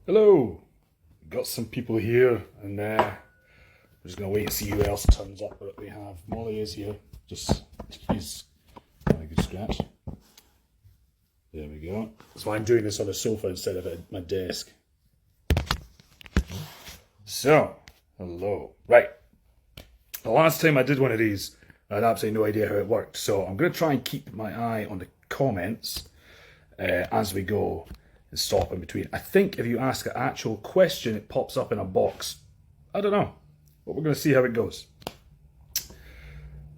Hello, got some people here, and we're just going to wait and see who else turns up. But we have Molly is here, just he's having a good scratch. There we go. That's why I'm doing this on a sofa instead of at my desk. So, hello. Right, the last time I did one of these, I had absolutely no idea how it worked. So I'm going to try and keep my eye on the comments as we go. And stop in between. I think if you ask an actual question, it pops up in a box. I don't know, but we're going to see how it goes.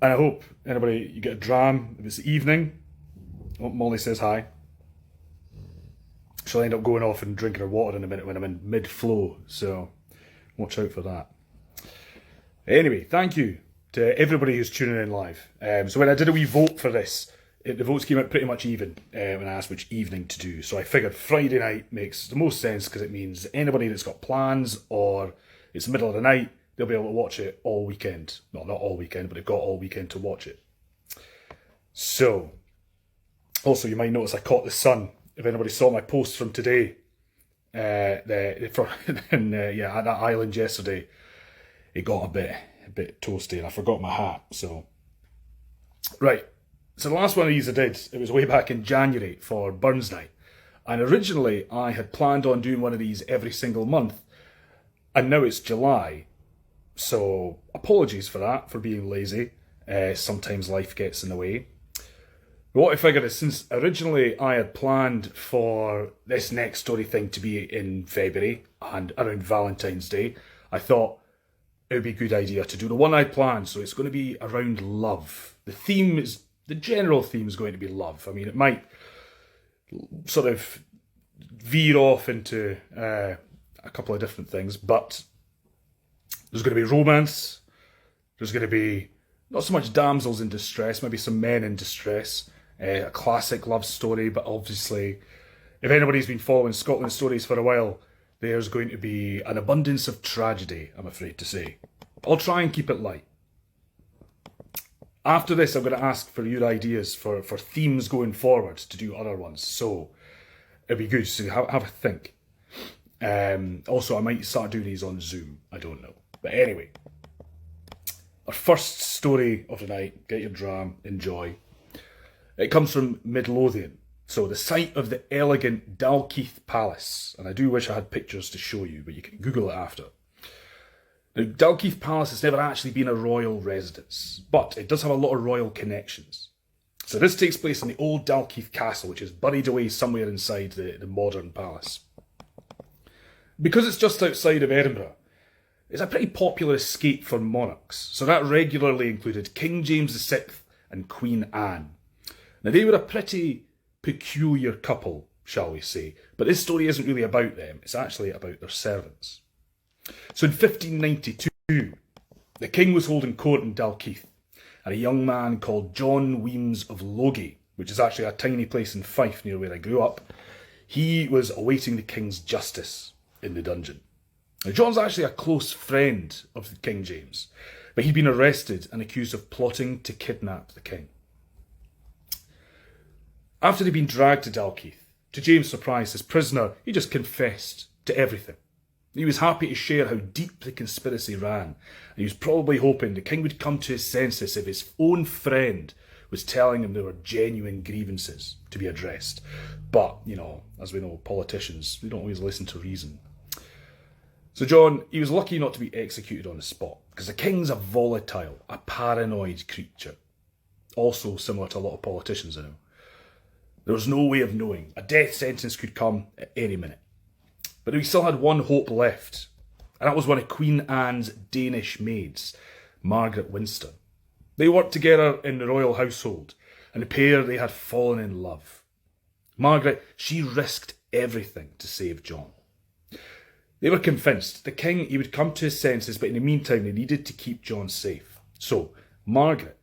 And I hope anybody, you get a dram if it's the evening. Oh, Molly says hi. She'll end up going off and drinking her water in a minute when I'm in mid-flow, so watch out for that. Anyway, thank you to everybody who's tuning in live. So when I did a wee vote for this, the votes came out pretty much even when I asked which evening to do. So I figured Friday night makes the most sense because it means anybody that's got plans or it's the middle of the night, they'll be able to watch it all weekend. Well, not all weekend, but they've got all weekend to watch it. So, also you might notice I caught the sun. If anybody saw my post from today, at that island yesterday, it got a bit toasty and I forgot my hat. So, right. So the last one of these I did, it was way back in January for Burns Night. And originally I had planned on doing one of these every single month. And now it's July. So apologies for that, for being lazy. Sometimes life gets in the way. But what I figured is since originally I had planned for this next story thing to be in February and around Valentine's Day, I thought it would be a good idea to do the one I planned. So it's going to be around love. The general theme is going to be love. I mean, it might sort of veer off into a couple of different things, but there's going to be romance. There's going to be not so much damsels in distress, maybe some men in distress. A classic love story, but obviously, if anybody's been following Scotland stories for a while, there's going to be an abundance of tragedy, I'm afraid to say. I'll try and keep it light. After this, I'm going to ask for your ideas for themes going forward to do other ones. So it'd be good to have a think. Also, I might start doing these on Zoom. I don't know. But anyway, our first story of the night, get your dram, enjoy. It comes from Midlothian. So the site of the elegant Dalkeith Palace. And I do wish I had pictures to show you, but you can Google it after. Now, Dalkeith Palace has never actually been a royal residence, but it does have a lot of royal connections. So this takes place in the old Dalkeith Castle, which is buried away somewhere inside the modern palace. Because it's just outside of Edinburgh, it's a pretty popular escape for monarchs, so that regularly included King James VI and Queen Anne. Now, they were a pretty peculiar couple, shall we say, but this story isn't really about them, it's actually about their servants. So in 1592, the king was holding court in Dalkeith, and a young man called John Weems of Logie, which is actually a tiny place in Fife near where I grew up, he was awaiting the king's justice in the dungeon. Now, John's actually a close friend of King James, but he'd been arrested and accused of plotting to kidnap the king. After they'd been dragged to Dalkeith, to James' surprise, his prisoner, he just confessed to everything. He was happy to share how deep the conspiracy ran, and he was probably hoping the king would come to his senses if his own friend was telling him there were genuine grievances to be addressed. But, as we know, politicians, they don't always listen to reason. So John, he was lucky not to be executed on the spot, because the king's a volatile, a paranoid creature. Also similar to a lot of politicians I know. There was no way of knowing. A death sentence could come at any minute. But we still had one hope left, and that was one of Queen Anne's Danish maids, Margaret Winston. They worked together in the royal household, and the pair, they had fallen in love. Margaret, she risked everything to save John. They were convinced the king, he would come to his senses, but in the meantime, they needed to keep John safe. So, Margaret,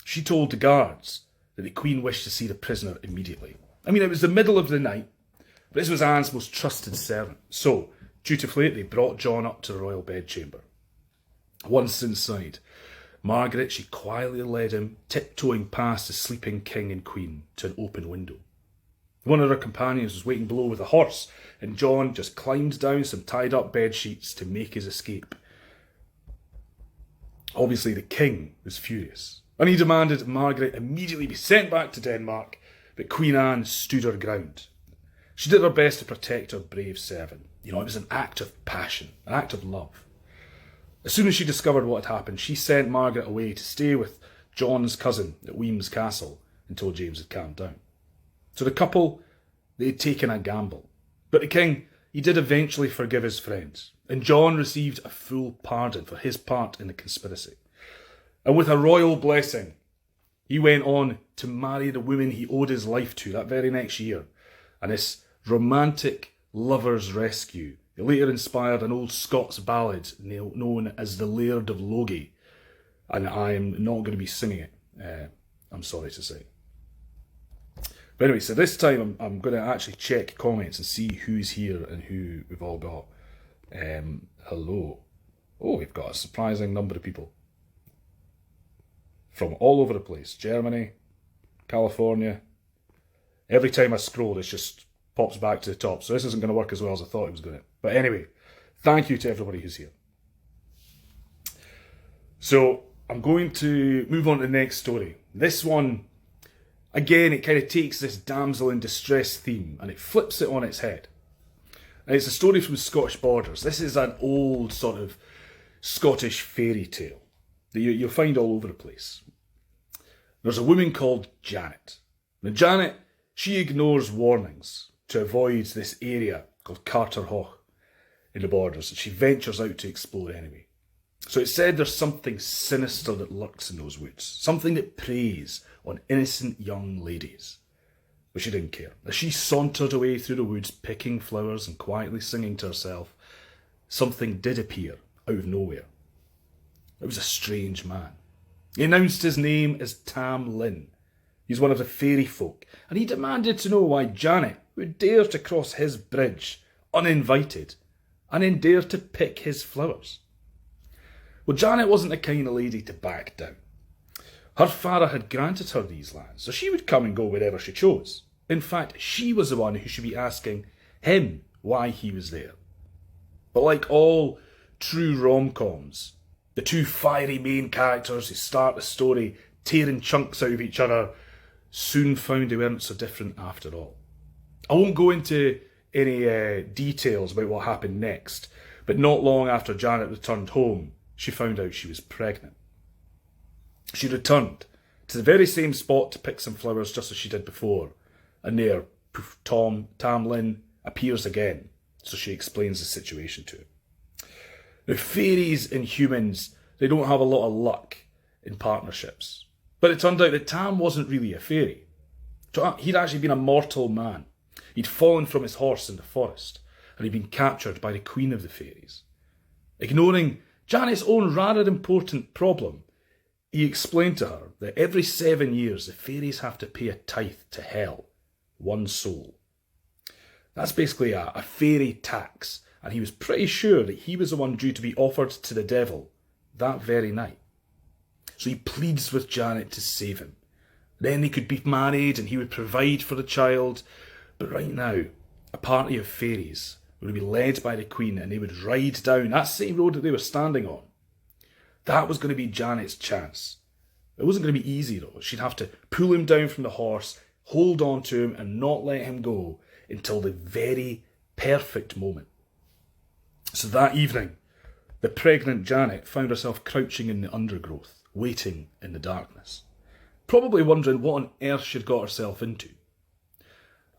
she told the guards that the Queen wished to see the prisoner immediately. I mean, it was the middle of the night, but this was Anne's most trusted servant. So, dutifully, they brought John up to the royal bedchamber. Once inside, Margaret, she quietly led him, tiptoeing past the sleeping king and queen, to an open window. One of her companions was waiting below with a horse, and John just climbed down some tied-up bed sheets to make his escape. Obviously, the king was furious, and he demanded Margaret immediately be sent back to Denmark, but Queen Anne stood her ground. She did her best to protect her brave servant. It was an act of passion, an act of love. As soon as she discovered what had happened, she sent Margaret away to stay with John's cousin at Wemyss Castle until James had calmed down. So the couple, they had taken a gamble. But the king, he did eventually forgive his friends, and John received a full pardon for his part in the conspiracy. And with a royal blessing, he went on to marry the woman he owed his life to that very next year. And this romantic lover's rescue, it later inspired an old Scots ballad known as the Laird of Logie. And I am not going to be singing it, I'm sorry to say. But anyway, so this time I'm going to actually check comments and see who's here and who we've all got. Hello. Oh, we've got a surprising number of people. From all over the place. Germany, California. Every time I scroll, it just pops back to the top. So this isn't going to work as well as I thought it was going to. But anyway, thank you to everybody who's here. So I'm going to move on to the next story. This one, again, it kind of takes this damsel in distress theme and it flips it on its head. And it's a story from Scottish borders. This is an old sort of Scottish fairy tale that you'll find all over the place. There's a woman called Janet. Now Janet, she ignores warnings to avoid this area called Carterhaugh in the borders, and she ventures out to explore anyway. So it's said there's something sinister that lurks in those woods, something that preys on innocent young ladies. But she didn't care. As she sauntered away through the woods, picking flowers and quietly singing to herself, something did appear out of nowhere. It was a strange man. He announced his name as Tam Lin. He's one of the fairy folk, and he demanded to know why Janet would dare to cross his bridge uninvited and then dare to pick his flowers. Well, Janet wasn't the kind of lady to back down. Her father had granted her these lands, so she would come and go wherever she chose. In fact, she was the one who should be asking him why he was there. But like all true rom-coms, the two fiery main characters who start the story tearing chunks out of each other soon found they weren't so different after all. I won't go into any details about what happened next, but not long after Janet returned home, she found out she was pregnant. She returned to the very same spot to pick some flowers just as she did before, and there, poof, Tam Lin appears again, so she explains the situation to him. Now, fairies and humans, they don't have a lot of luck in partnerships. But it turned out that Tam wasn't really a fairy. He'd actually been a mortal man. He'd fallen from his horse in the forest, and he'd been captured by the queen of the fairies. Ignoring Janet's own rather important problem, he explained to her that every 7 years the fairies have to pay a tithe to hell, one soul. That's basically a fairy tax, and he was pretty sure that he was the one due to be offered to the devil that very night. So he pleads with Janet to save him. Then they could be married and he would provide for the child. But right now, a party of fairies would be led by the queen and they would ride down that same road that they were standing on. That was going to be Janet's chance. It wasn't going to be easy though. She'd have to pull him down from the horse, hold on to him and not let him go until the very perfect moment. So that evening, the pregnant Janet found herself crouching in the undergrowth, waiting in the darkness, probably wondering what on earth she'd got herself into.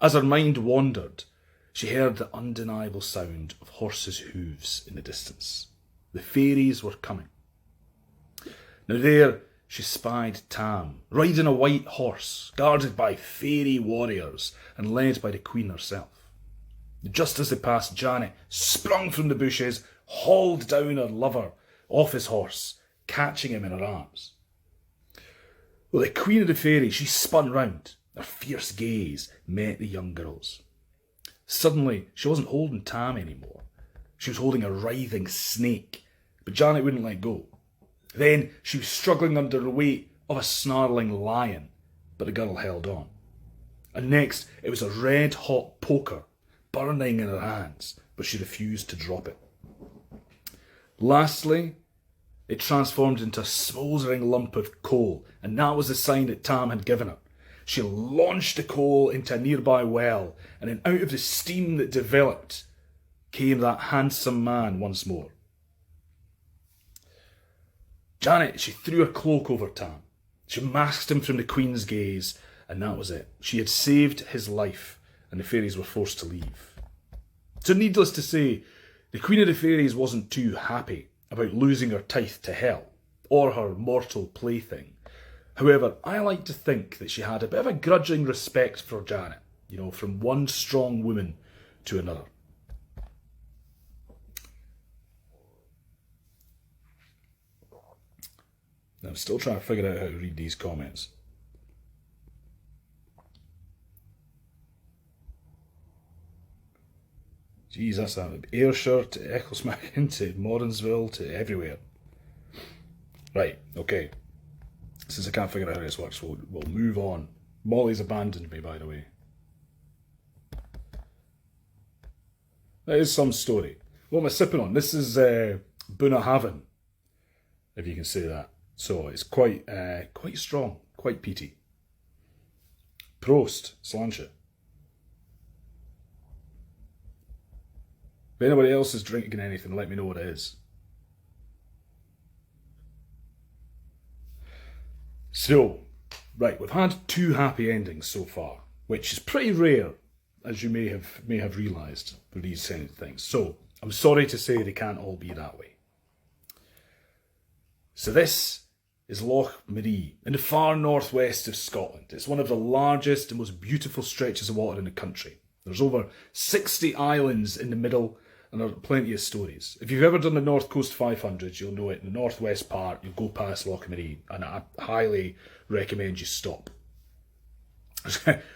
As her mind wandered, she heard the undeniable sound of horses' hooves in the distance. The fairies were coming. Now there she spied Tam, riding a white horse, guarded by fairy warriors and led by the queen herself. Just as they passed, Janet sprung from the bushes, hauled down her lover off his horse, catching him in her arms. Well, the queen of the fairies, she spun round. Her fierce gaze met the young girl's. Suddenly, she wasn't holding Tam anymore. She was holding a writhing snake, but Janet wouldn't let go. Then she was struggling under the weight of a snarling lion, but the girl held on. And next, it was a red-hot poker burning in her hands, but she refused to drop it. Lastly, it transformed into a smouldering lump of coal, and that was the sign that Tam had given her. She launched the coal into a nearby well, and then out of the steam that developed came that handsome man once more. Janet, she threw a cloak over Tam. She masked him from the Queen's gaze, and that was it. She had saved his life, and the fairies were forced to leave. So needless to say, the Queen of the Fairies wasn't too happy about losing her tithe to hell, or her mortal plaything. However, I like to think that she had a bit of a grudging respect for Janet, from one strong woman to another. Now, I'm still trying to figure out how to read these comments. Jeez, that's that. Ayrshire to Ecclesmachan to Morrinsville to everywhere. Right, okay. Since I can't figure out how this works, we'll move on. Molly's abandoned me, by the way. That is some story. What am I sipping on? This is Bunnahabhain, if you can say that. So it's quite strong, quite peaty. Prost, Slàinte. If anybody else is drinking anything, let me know what it is. So, right, we've had 2 happy endings so far, which is pretty rare, as you may have realised for these kind of things. So, I'm sorry to say they can't all be that way. So this is Loch Maree in the far northwest of Scotland. It's one of the largest and most beautiful stretches of water in the country. There's over 60 islands in the middle, and there are plenty of stories. If you've ever done the North Coast 500, you'll know it. In the northwest part, you'll go past Loch Maree, and I highly recommend you stop.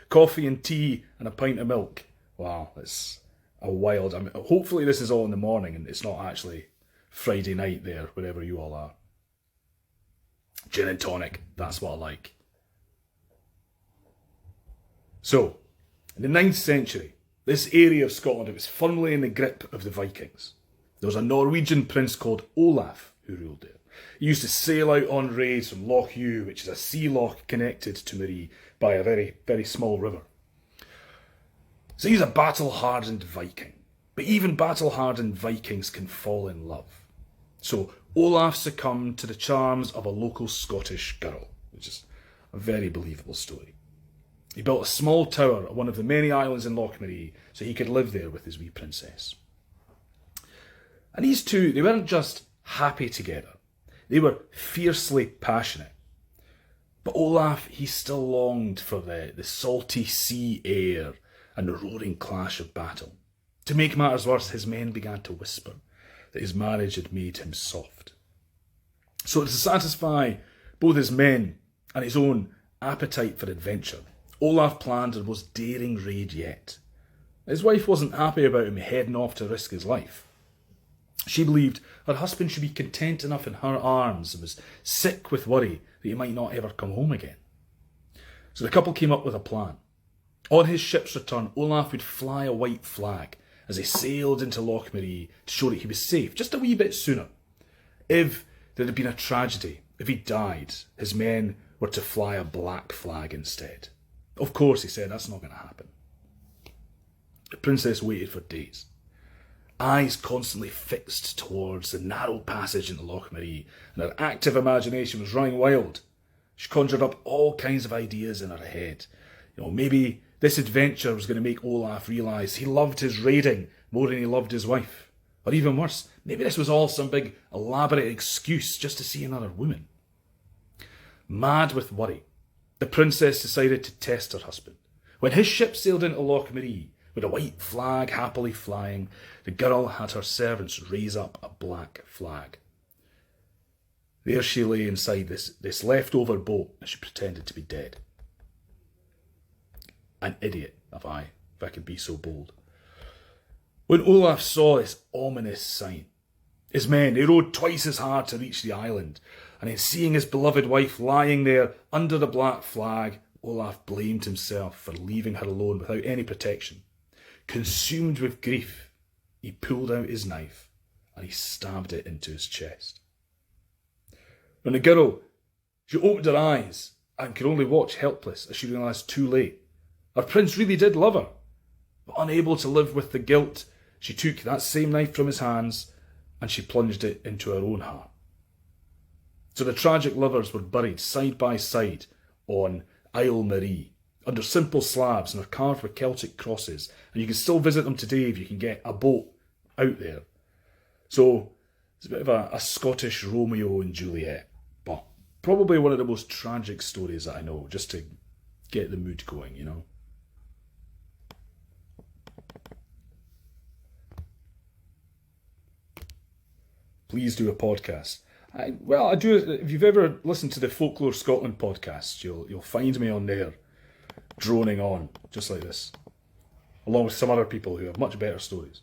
Coffee and tea and a pint of milk. Wow, that's a wild... hopefully this is all in the morning, and it's not actually Friday night there, wherever you all are. Gin and tonic, that's what I like. So, in the 9th century, this area of Scotland, it was firmly in the grip of the Vikings. There was a Norwegian prince called Olaf who ruled there. He used to sail out on raids from Loch Ewe, which is a sea loch connected to Maree by a very, very small river. So he's a battle-hardened Viking. But even battle-hardened Vikings can fall in love. So Olaf succumbed to the charms of a local Scottish girl, which is a very believable story. He built a small tower on one of the many islands in Loch Maree so he could live there with his wee princess. And these two, they weren't just happy together. They were fiercely passionate. But Olaf, he still longed for the salty sea air and the roaring clash of battle. To make matters worse, his men began to whisper that his marriage had made him soft. So to satisfy both his men and his own appetite for adventure, Olaf planned the most daring raid yet. His wife wasn't happy about him heading off to risk his life. She believed her husband should be content enough in her arms and was sick with worry that he might not ever come home again. So the couple came up with a plan. On his ship's return, Olaf would fly a white flag as he sailed into Loch Maree to show that he was safe, just a wee bit sooner. If there had been a tragedy, if he died, his men were to fly a black flag instead. Of course, he said, that's not going to happen. The princess waited for days, eyes constantly fixed towards the narrow passage into Loch Maree, and her active imagination was running wild. She conjured up all kinds of ideas in her head. Maybe this adventure was going to make Olaf realise he loved his raiding more than he loved his wife. Or even worse, maybe this was all some big elaborate excuse just to see another woman. Mad with worry, the princess decided to test her husband. When his ship sailed into Loch Maree, with a white flag happily flying, the girl had her servants raise up a black flag. There she lay inside this leftover boat, and she pretended to be dead. An idiot, if I could be so bold. When Olaf saw this ominous sign, his men, they rowed twice as hard to reach the island, and in seeing his beloved wife lying there under the black flag, Olaf blamed himself for leaving her alone without any protection. Consumed with grief, he pulled out his knife and he stabbed it into his chest. When the girl, she opened her eyes and could only watch helpless as she realised too late. Her prince really did love her, but unable to live with the guilt, she took that same knife from his hands and she plunged it into her own heart. So the tragic lovers were buried side by side on Isle Marie, under simple slabs and are carved with Celtic crosses, and you can still visit them today if you can get a boat out there. So it's a bit of a Scottish Romeo and Juliet, but probably one of the most tragic stories that I know, just to get the mood going, you know. Please do a podcast. I do. If you've ever listened to the Folklore Scotland podcast, you'll find me on there, droning on just like this, along with some other people who have much better stories.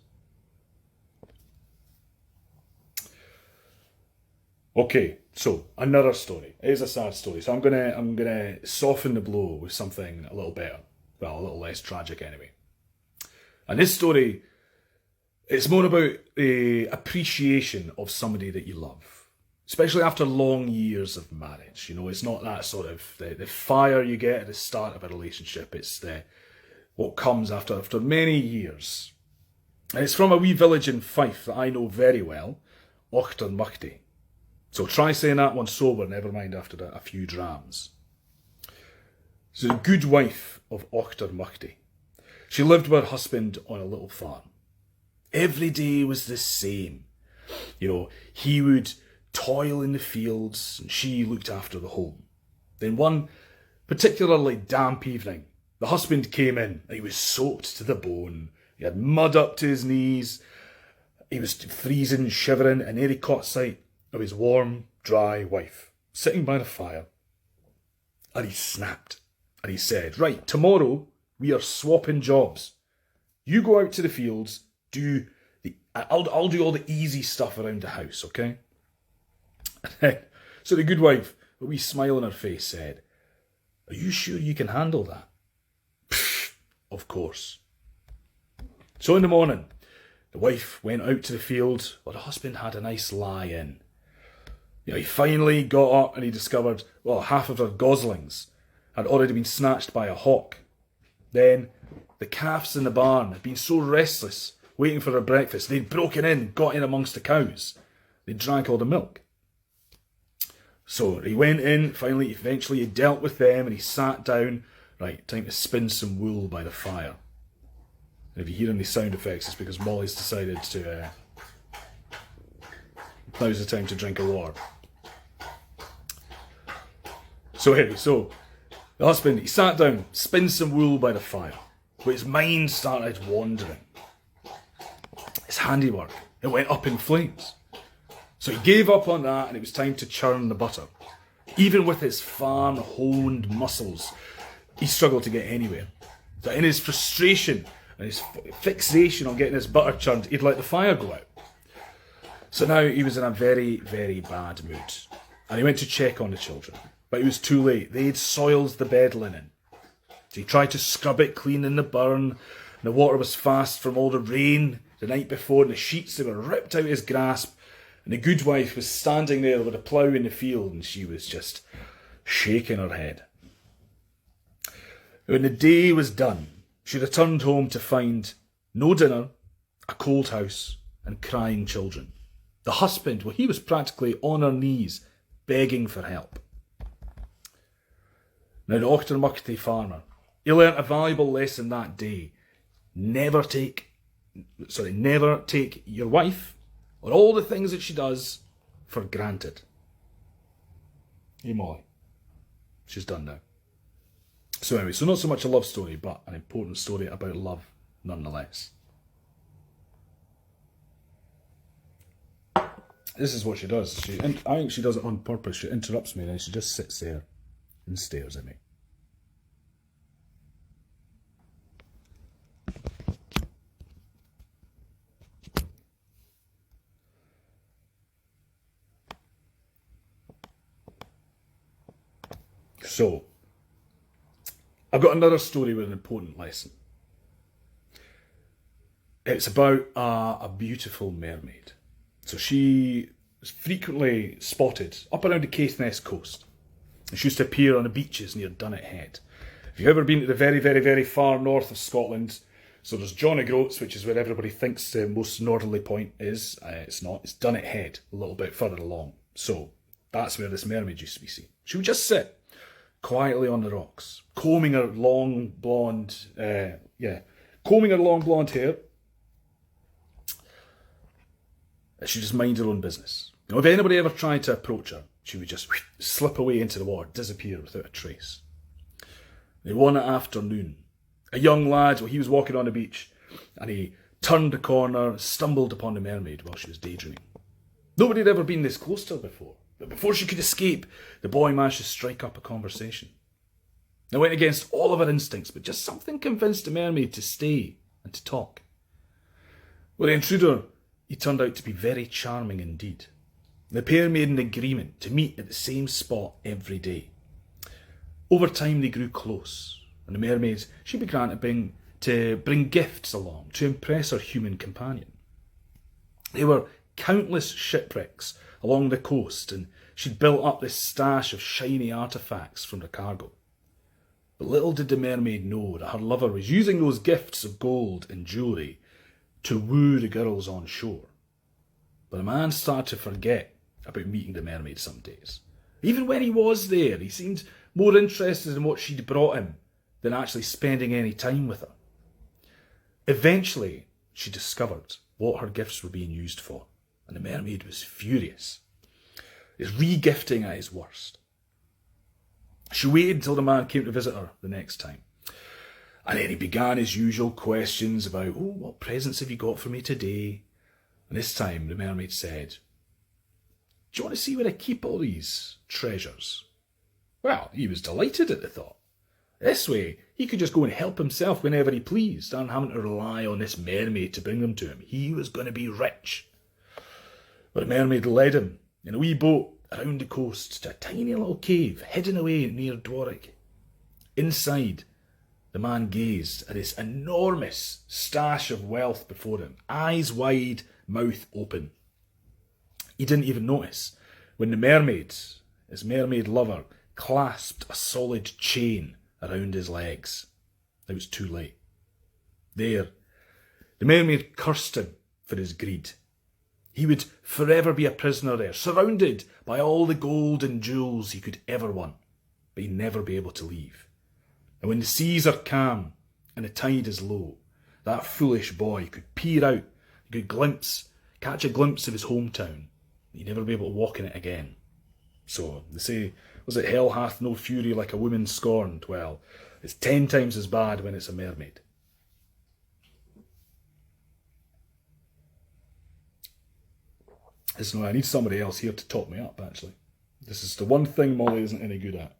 Okay, so another story. It is a sad story, so I'm gonna soften the blow with something a little better, well, a little less tragic anyway. And this story, it's more about the appreciation of somebody that you love, especially after long years of marriage. You know, it's not that sort of the fire you get at the start of a relationship. It's what comes after many years. And it's from a wee village in Fife that I know very well, Auchtermuchty. So try saying that one sober, never mind after a few drams. So the good wife of Auchtermuchty. She lived with her husband on a little farm. Every day was the same. You know, he would toil in the fields and she looked after the home. Then one particularly damp evening, the husband came in and he was soaked to the bone. He had mud up to his knees. He was freezing, shivering, and there he caught sight of his warm, dry wife sitting by the fire. And he snapped and he said, "Right, tomorrow we are swapping jobs. You go out to the fields, I'll do all the easy stuff around the house, okay?" So the good wife, with a wee smile on her face, said, "Are you sure you can handle that?" "Pfft, of course." So in the morning, the wife went out to the field while the husband had a nice lie in. You know, he finally got up and he discovered, well, half of her goslings had already been snatched by a hawk. Then the calves in the barn had been so restless, waiting for their breakfast, they'd broken in and got in amongst the cows. They drank all the milk. So he went in, eventually he dealt with them and he sat down. Right, time to spin some wool by the fire. And if you hear any sound effects, it's because Molly's decided to... now's the time to drink a water. So the husband, he sat down, spin some wool by the fire. But his mind started wandering. His handiwork, it went up in flames. So he gave up on that and it was time to churn the butter. Even with his farm-honed muscles, he struggled to get anywhere. So in his frustration and his fixation on getting his butter churned, he'd let the fire go out. So now he was in a very, very bad mood. And he went to check on the children. But it was too late. They'd soiled the bed linen. So he tried to scrub it clean in the burn. And the water was fast from all the rain the night before. And the sheets, they were ripped out of his grasp. And the good wife was standing there with a plough in the field. And she was just shaking her head. When the day was done, she returned home to find no dinner, a cold house, and crying children. The husband, well, he was practically on her knees, begging for help. Now, the Auchtermuchty farmer, he learnt a valuable lesson that day. Never take your wife, or all the things that she does, for granted. Hey, Molly. She's done now. So anyway, so not so much a love story, but an important story about love, nonetheless. This is what she does. I think she does it on purpose. She interrupts me and then she just sits there and stares at me. So, I've got another story with an important lesson. It's about a beautiful mermaid. So she is frequently spotted up around the Caithness coast. She used to appear on the beaches near Dunnet Head. If you've ever been to the very, very, very far north of Scotland, so there's John O'Groats, which is where everybody thinks the most northerly point is. It's not. It's Dunnet Head, a little bit further along. So that's where this mermaid used to be seen. She would just sit quietly on the rocks, combing her long blonde hair. She just mind her own business. You know, if anybody ever tried to approach her, she would just slip away into the water, disappear without a trace. One afternoon, a young lad, he was walking on the beach, and he turned the corner, stumbled upon the mermaid while she was daydreaming. Nobody had ever been this close to her before, but before she could escape, the boy managed to strike up a conversation. It went against all of her instincts, but just something convinced the mermaid to stay and to talk. Well, the intruder, he turned out to be very charming indeed. The pair made an agreement to meet at the same spot every day. Over time they grew close, and the mermaid, she began to bring gifts along to impress her human companion. There were countless shipwrecks along the coast, and she'd built up this stash of shiny artefacts from the cargo. But little did the mermaid know that her lover was using those gifts of gold and jewellery to woo the girls on shore. But the man started to forget about meeting the mermaid some days. Even when he was there, he seemed more interested in what she'd brought him than actually spending any time with her. Eventually, she discovered what her gifts were being used for, and the mermaid was furious. His re-gifting at his worst. She waited until the man came to visit her the next time. And then he began his usual questions about, what presents have you got for me today? And this time the mermaid said, do you want to see where I keep all these treasures? Well, he was delighted at the thought. This way, he could just go and help himself whenever he pleased, and having to rely on this mermaid to bring them to him. He was going to be rich. But the mermaid led him in a wee boat around the coast to a tiny little cave hidden away near Dwarwick. Inside, the man gazed at this enormous stash of wealth before him, eyes wide, mouth open. He didn't even notice when the mermaid, his mermaid lover, clasped a solid chain around his legs. It was too late. There, the mermaid cursed him for his greed. He would forever be a prisoner there, surrounded by all the gold and jewels he could ever want, but he'd never be able to leave. And when the seas are calm and the tide is low, that foolish boy could peer out, he could catch a glimpse of his hometown. He'd never be able to walk in it again. So, they say, was it hell hath no fury like a woman scorned? Well, it's 10 times as bad when it's a mermaid. Listen, I need somebody else here to top me up, actually. This is the one thing Molly isn't any good at.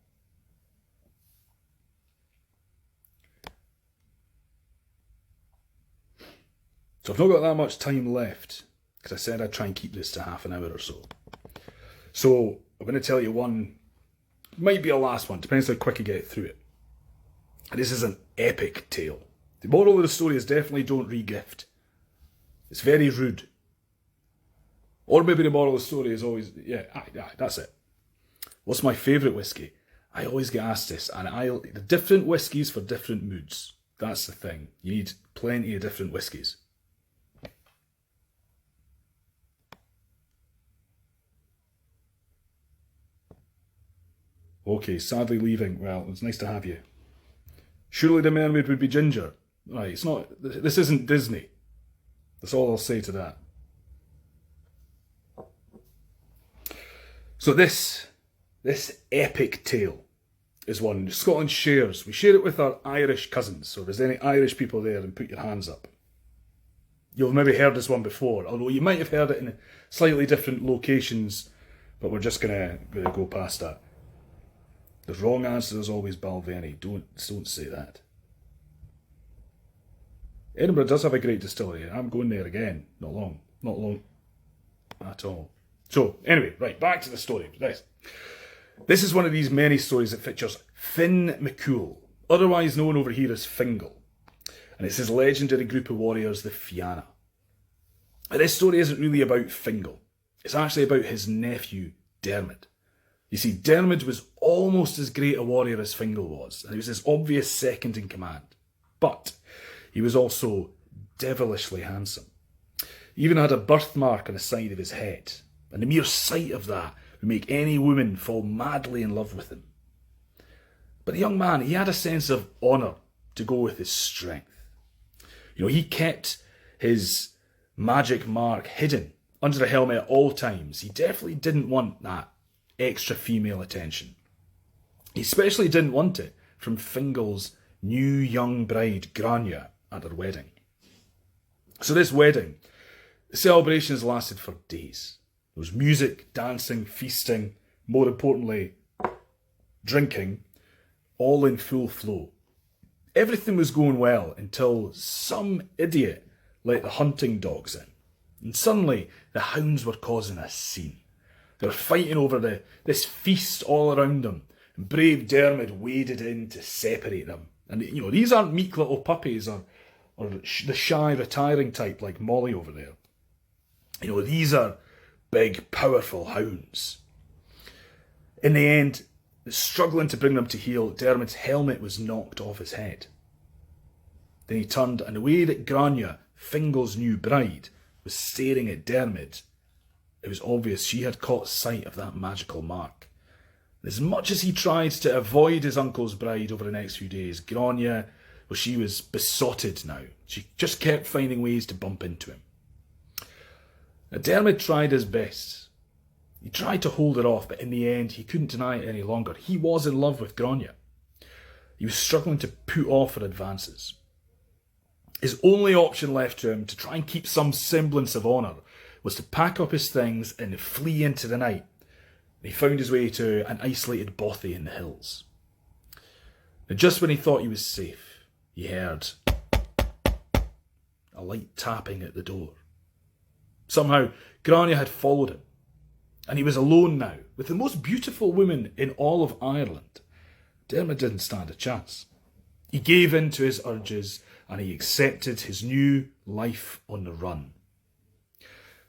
So I've not got that much time left, because I said I'd try and keep this to half an hour or so. So I'm going to tell you one, might be a last one, depends how quick I get through it. And this is an epic tale. The moral of the story is definitely don't re-gift. It's very rude. Or maybe the moral of the story is always, that's it. What's my favourite whiskey? I always get asked this, and the different whiskies for different moods. That's the thing. You need plenty of different whiskies. Okay, sadly leaving. Well, it's nice to have you. Surely the mermaid would be ginger. Right, it's not. This isn't Disney. That's all I'll say to that. So this epic tale is one Scotland shares. We share it with our Irish cousins. So if there's any Irish people there, then put your hands up. You've maybe heard this one before, although you might have heard it in slightly different locations, but we're just gonna go past that. The wrong answer is always Balvenie. Don't say that. Edinburgh does have a great distillery. I'm going there again. Not long at all. So, anyway, right, back to the story. Right. This is one of these many stories that features Finn McCool, otherwise known over here as Fingal, and it's his legendary group of warriors, the Fianna. But this story isn't really about Fingal. It's actually about his nephew, Dermot. You see, Dermot was almost as great a warrior as Fingal was, and he was his obvious second in command. But he was also devilishly handsome. He even had a birthmark on the side of his head, and the mere sight of that would make any woman fall madly in love with him. But the young man, he had a sense of honour to go with his strength. He kept his magic mark hidden under the helmet at all times. He definitely didn't want that extra female attention. He especially didn't want it from Fingal's new young bride, Grania, at her wedding. So this wedding, the celebrations lasted for days. There was music, dancing, feasting, more importantly, drinking, all in full flow. Everything was going well until some idiot let the hunting dogs in. And suddenly, the hounds were causing a scene. They were fighting over this feast all around them, and brave Dermot waded in to separate them. And these aren't meek little puppies or the shy, retiring type like Molly over there. These are big, powerful hounds. In the end, struggling to bring them to heel, Dermot's helmet was knocked off his head. Then he turned, and the way that Grania, Fingal's new bride, was staring at Dermot, it was obvious she had caught sight of that magical mark. As much as he tried to avoid his uncle's bride over the next few days, Grania, she was besotted now. She just kept finding ways to bump into him. Now, Dermot tried his best. He tried to hold her off, but in the end, he couldn't deny it any longer. He was in love with Grania. He was struggling to put off her advances. His only option left to him to try and keep some semblance of honour was to pack up his things and flee into the night. He found his way to an isolated bothy in the hills. Now, just when he thought he was safe, he heard a light tapping at the door. Somehow, Grania had followed him, and he was alone now with the most beautiful woman in all of Ireland. Dermot didn't stand a chance. He gave in to his urges, and he accepted his new life on the run.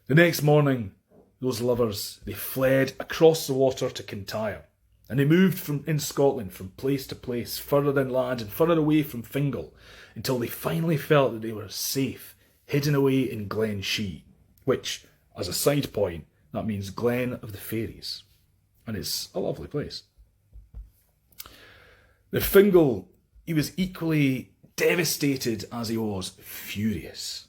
The next morning, those lovers, they fled across the water to Kintyre, and they moved in Scotland from place to place, further inland and further away from Fingal, until they finally felt that they were safe, hidden away in Glen Shee, which, as a side point, that means Glen of the Fairies, and it's a lovely place. Now, Fingal, he was equally devastated as he was furious.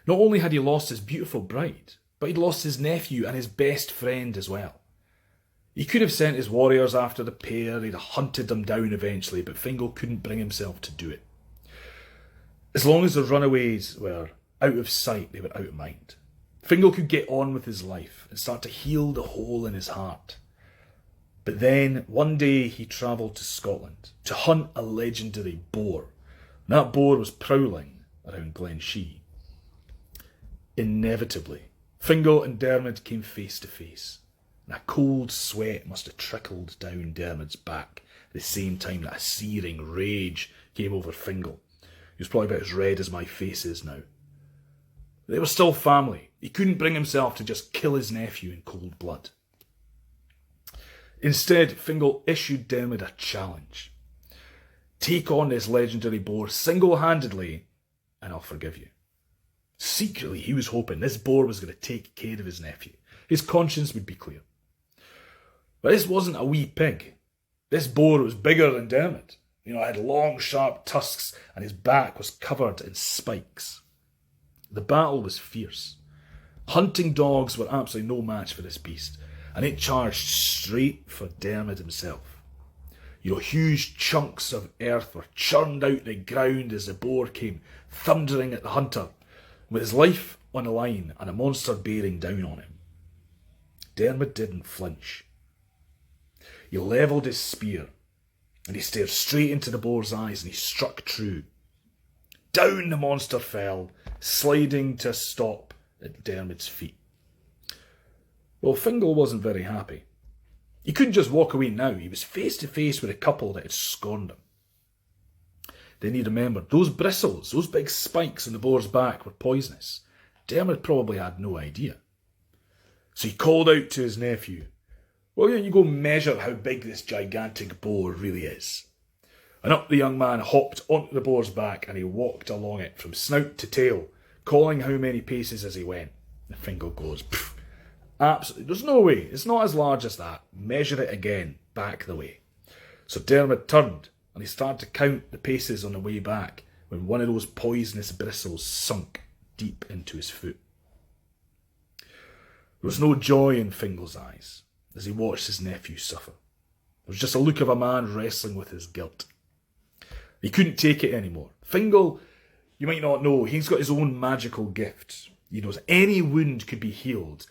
Not only had he lost his beautiful bride, but he'd lost his nephew and his best friend as well. He could have sent his warriors after the pair, he'd have hunted them down eventually, but Fingal couldn't bring himself to do it. As long as the runaways were out of sight, they were out of mind. Fingal could get on with his life and start to heal the hole in his heart. But then, one day, he travelled to Scotland to hunt a legendary boar. And that boar was prowling around Glen Shee. Inevitably, Fingal and Dermot came face to face, and a cold sweat must have trickled down Dermot's back at the same time that a searing rage came over Fingal. He was probably about as red as my face is now. They were still family. He couldn't bring himself to just kill his nephew in cold blood. Instead, Fingal issued Dermot a challenge. Take on this legendary boar single-handedly, and I'll forgive you. Secretly, he was hoping this boar was going to take care of his nephew. His conscience would be clear. But this wasn't a wee pig. This boar was bigger than Dermot. It had long, sharp tusks, and his back was covered in spikes. The battle was fierce. Hunting dogs were absolutely no match for this beast, and it charged straight for Dermot himself. Huge chunks of earth were churned out the ground as the boar came thundering at the hunter, with his life on the line and a monster bearing down on him. Dermot didn't flinch. He levelled his spear, and he stared straight into the boar's eyes, and he struck true. Down the monster fell, sliding to a stop at Dermot's feet. Well, Fingal wasn't very happy. He couldn't just walk away now. He was face to face with a couple that had scorned him. Then he remembered those bristles, those big spikes on the boar's back were poisonous. Dermot probably had no idea. So he called out to his nephew, "Well, you go measure how big this gigantic boar really is." And up the young man hopped onto the boar's back and he walked along it from snout to tail, calling how many paces as he went. The Fingal goes, "Absolutely, there's no way, it's not as large as that. Measure it again, back the way." So Dermot turned and he started to count the paces on the way back when one of those poisonous bristles sunk deep into his foot. There was no joy in Fingal's eyes as he watched his nephew suffer. There was just a look of a man wrestling with his guilt. He couldn't take it anymore. Fingal, you might not know, he's got his own magical gift. He knows any wound could be healed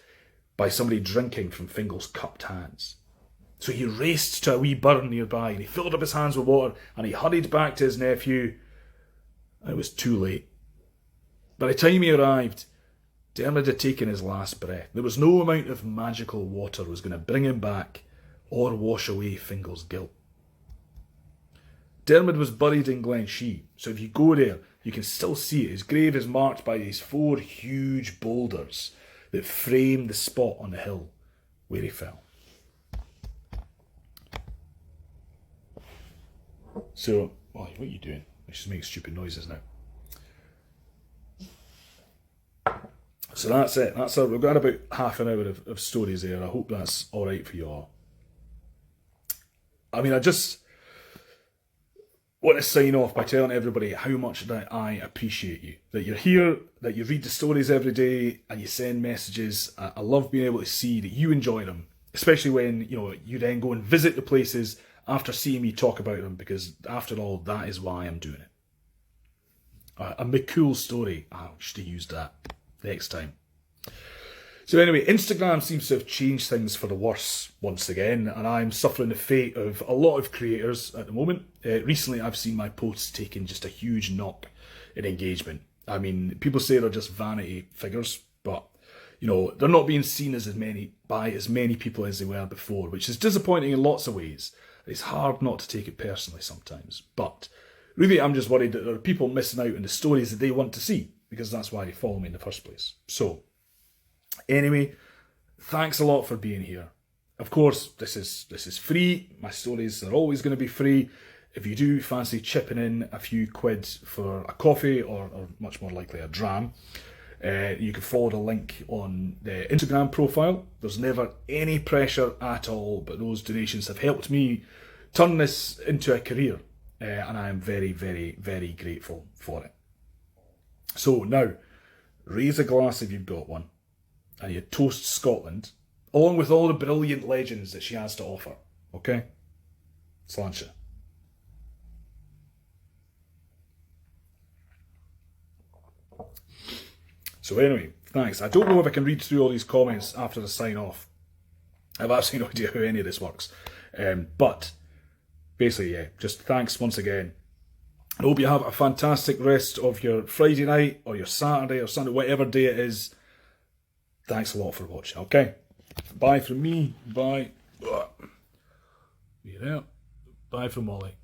by somebody drinking from Fingal's cupped hands. So he raced to a wee burn nearby and he filled up his hands with water and he hurried back to his nephew. And it was too late. By the time he arrived, Dermot had taken his last breath. There was no amount of magical water was going to bring him back or wash away Fingal's guilt. Dermot was buried in Glen Shee, so if you go there, you can still see it. His grave is marked by these 4 huge boulders that frame the spot on the hill where he fell. So, what are you doing? I just make stupid noises now. So that's it. We've got about half an hour of stories there. I hope that's all right for you all. I mean, I just want to sign off by telling everybody how much that I appreciate you. That you're here, that you read the stories every day, and you send messages. I love being able to see that you enjoy them, especially when you then go and visit the places after seeing me talk about them, because after all, that is why I'm doing it. A McCool story. I should have used that next time. So anyway, Instagram seems to have changed things for the worse once again, and I'm suffering the fate of a lot of creators at the moment. Recently, I've seen my posts taking just a huge knock in engagement. I mean, people say they're just vanity figures, but they're not being seen by as many people as they were before, which is disappointing in lots of ways. It's hard not to take it personally sometimes, but really, I'm just worried that there are people missing out on the stories that they want to see, because that's why they follow me in the first place. So, anyway, thanks a lot for being here. Of course, this is free. My stories are always going to be free. If you do fancy chipping in a few quid for a coffee or much more likely a dram, you can follow the link on the Instagram profile. There's never any pressure at all, but those donations have helped me turn this into a career, and I am very, very, very grateful for it. So now, raise a glass if you've got one, and you toast Scotland, along with all the brilliant legends that she has to offer. Okay? Slàinte. So anyway, thanks. I don't know if I can read through all these comments after the sign off. I have absolutely no idea how any of this works. But basically, yeah, just thanks once again. I hope you have a fantastic rest of your Friday night or your Saturday or Sunday, whatever day it is. Thanks a lot for watching, okay? Bye from me. Bye. Yeah. Bye from Molly.